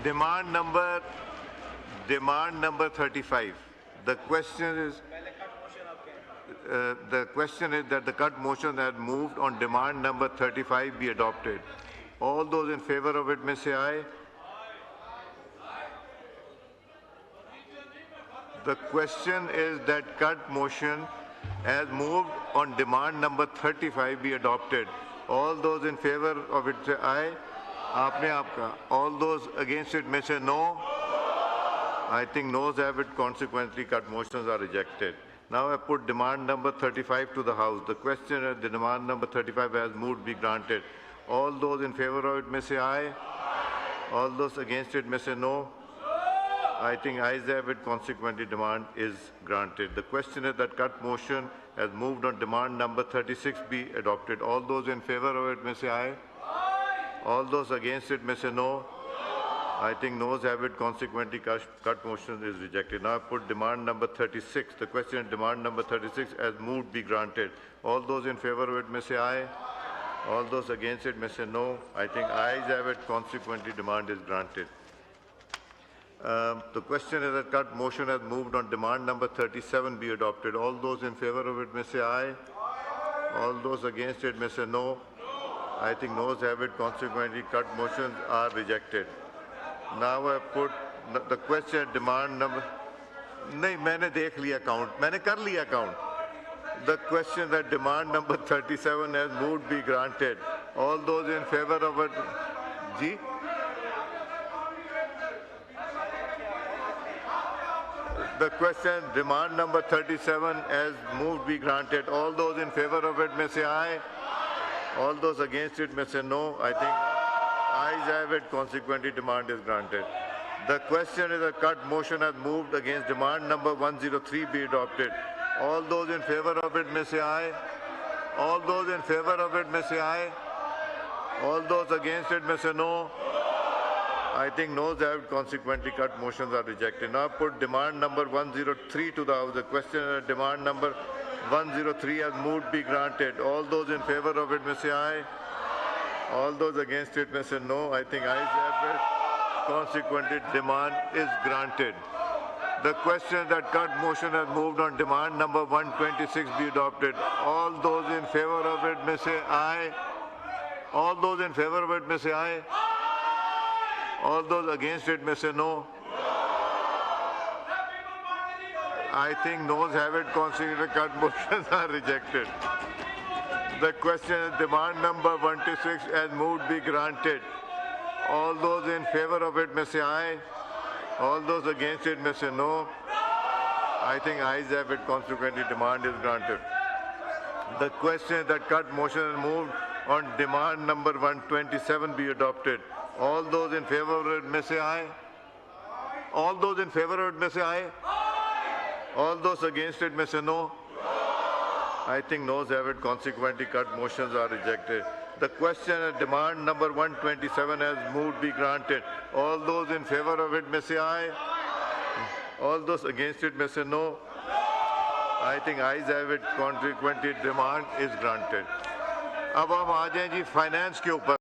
Demand number 35. The question is that the cut motion that moved on demand number 35 be adopted. All those in favor of it may say aye. The question is that cut motion as moved on demand number 35 be adopted. All those in favor of it say aye. Aapne aapka. All those against it may say no. I think noes have it. Consequently, cut motions are rejected. Now I put demand number 35 to the House. The question is the demand number 35 has moved be granted. All those in favor of it may say aye. All those against it may say no. I think ayes have it. Consequently, demand is granted. The question is that cut motion has moved on demand number 36 be adopted. All those in favor of it may say aye. All those against it may say no. I think noes have it. Consequently, cut motion is rejected. Now I put demand number 36. The question is demand number 36 as moved be granted. All those in favor of it may say aye. All those against it may say no. I think ayes have it. Consequently, demand is granted. The question is that cut motion has moved on demand number 37 be adopted. All those in favor of it may say aye. All those against it may say no. I think noes have it. Consequently, cut motions are rejected. Now I put the question demand number. नहीं मैंने देख लिया count. मैंने कर लिया count. The question that demand number 37 has moved be granted. All those in favor of it, ji? The question demand number 37 as moved be granted. All those in favor of it may say aye. All those against it may say no. I think ayes have it. Consequently, demand is granted. The question is a cut motion has moved against demand number 103 be adopted. All those in favor of it may say aye. All those in favor of it may say aye. All those against it may say no. I think noes have it. Consequently, cut motions are rejected. Now put demand number 103 to the House. The question is demand number 103 has moved be granted. All those in favor of it may say aye. All those against it may say no. I think ayes have it. Consequently, demand is granted. The question that cut motion has moved on demand number 126 be adopted. All those in favor of it may say aye. All those in favor of it may say aye. All those against it may say no. I think noes have it. Consequently, cut motions are rejected. The question is demand number 126 as moved be granted. All those in favor of it may say aye. All those against it may say no. I think ayes have it. Consequently, demand is granted. The question is that cut motion is moved on demand number 127 be adopted. All those in favor of it may say aye. All those in favor of it may say aye. All those against it may say no. I think noes have it. Consequently, cut motions are rejected. The question is demand number 127 has moved be granted. All those in favor of it may say aye. All those against it may say no. I think ayes have it. Consequently, demand is granted. अब हम आ जाएं जी finance के ऊपर.